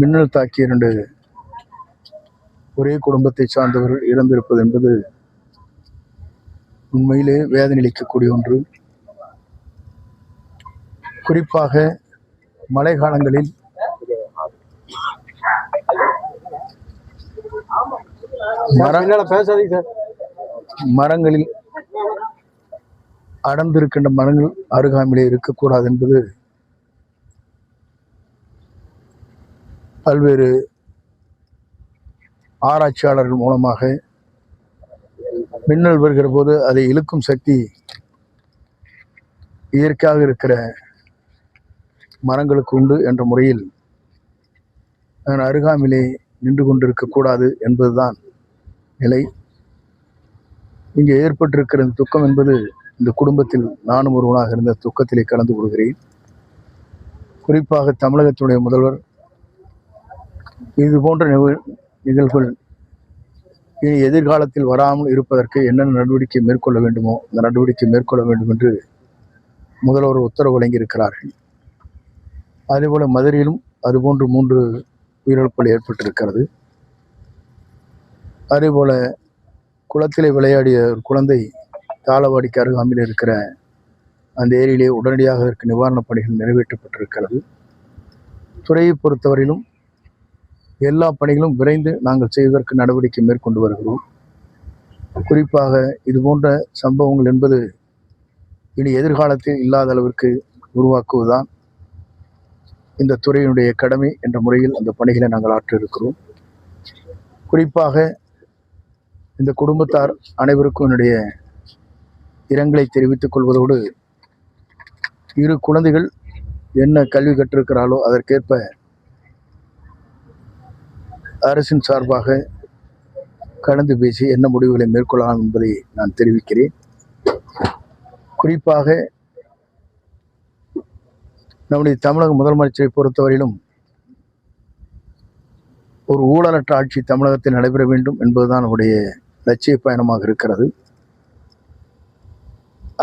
மின்னல் தாக்கி 2 ஒரே குடும்பத்தை சார்ந்தவர்கள் இறந்திருப்பது என்பது உண்மையிலே வேதனையளிக்கக்கூடிய ஒன்று. குறிப்பாக மழை காலங்களில் மரங்களில் அடர்ந்திருக்கின்ற மரங்கள் அருகாமையிலே இருக்கக்கூடாது என்பது பல்வேறு ஆராய்ச்சியாளர்கள் மூலமாக மின்னல் வருகிற போது அதை இழுக்கும் சக்தி இயற்கையாக இருக்கிற மரங்களுக்கு உண்டு என்ற முறையில் அதன் அருகாமையிலே நின்று கொண்டிருக்கக்கூடாது என்பதுதான் நிலை. இங்கே ஏற்பட்டிருக்கிற துக்கம் என்பது இந்த குடும்பத்தில் நானும் ஒருவனாக இருந்த துக்கத்திலே கலந்து கொள்கிறேன். குறிப்பாக தமிழகத்துடைய முதல்வர் இது போன்ற நிகழ்வுகள் இனி எதிர்காலத்தில் வராமல் இருப்பதற்கு என்னென்ன நடவடிக்கை மேற்கொள்ள வேண்டுமோ அந்த நடவடிக்கை மேற்கொள்ள வேண்டும் என்று முதல்வர் உத்தரவு வழங்கியிருக்கிறார்கள். அதேபோல மதுரையிலும் அதுபோன்று 3 உயிரிழப்புகள் ஏற்பட்டிருக்கிறது. அதேபோல குளத்திலே விளையாடிய ஒரு குழந்தை தாளவாடிக்கு அருகாமையில் இருக்கிற அந்த ஏரியிலே உடனடியாக அதற்கு நிவாரணப் பணிகள் நிறைவேற்றப்பட்டிருக்கிறது. துறையை பொறுத்தவரையிலும் எல்லா பணிகளும் விரைந்து நாங்கள் செய்வதற்கு நடவடிக்கை மேற்கொண்டு வருகிறோம். குறிப்பாக இது போன்ற சம்பவங்கள் என்பது இனி எதிர்காலத்தில் இல்லாத அளவிற்கு உருவாக்குவதுதான் இந்த துறையினுடைய கடமை என்ற முறையில் அந்த பணிகளை நாங்கள் ஆற்ற இருக்கிறோம். குறிப்பாக இந்த குடும்பத்தார் அனைவருக்கும் என்னுடைய இரங்கலை தெரிவித்துக் கொள்வதோடு 2 குழந்தைகள் என்ன கல்வி கற்றிருக்கிறாளோ அதற்கேற்ப அரசின் சார்பாக கலந்து பேசி என்ன முடிவுகளை மேற்கொள்ளலாம் என்பதை நான் தெரிவிக்கிறேன். குறிப்பாக நம்முடைய தமிழக முதலமைச்சரை பொறுத்தவரையிலும் ஒரு ஊழலற்ற ஆட்சி தமிழகத்தில் நடைபெற வேண்டும் என்பதுதான் நம்முடைய லட்சிய பயணமாக இருக்கிறது.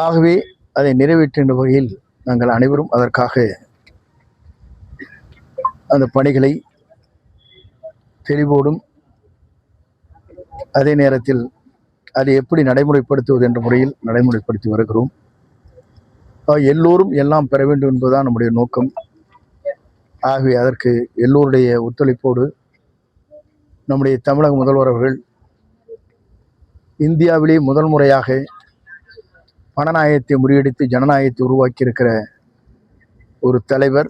ஆகவே அதை நிறைவேற்றுகின்ற வகையில் நாங்கள் அனைவரும் அதற்காக அந்த பணிகளை தெளிவோடும் அதே நேரத்தில் அதை எப்படி நடைமுறைப்படுத்துவது என்ற முறையில் நடைமுறைப்படுத்தி வருகிறோம். எல்லோரும் எல்லாம் பெற வேண்டும் என்பதுதான் நம்முடைய நோக்கம். ஆகவே அதற்கு எல்லோருடைய ஒத்துழைப்போடு நம்முடைய தமிழக முதல்வர் அவர்கள் இந்தியாவிலே முதல் முறையாக பணநாயகத்தை முறியடித்து ஜனநாயகத்தை உருவாக்கி இருக்கிற ஒரு தலைவர்.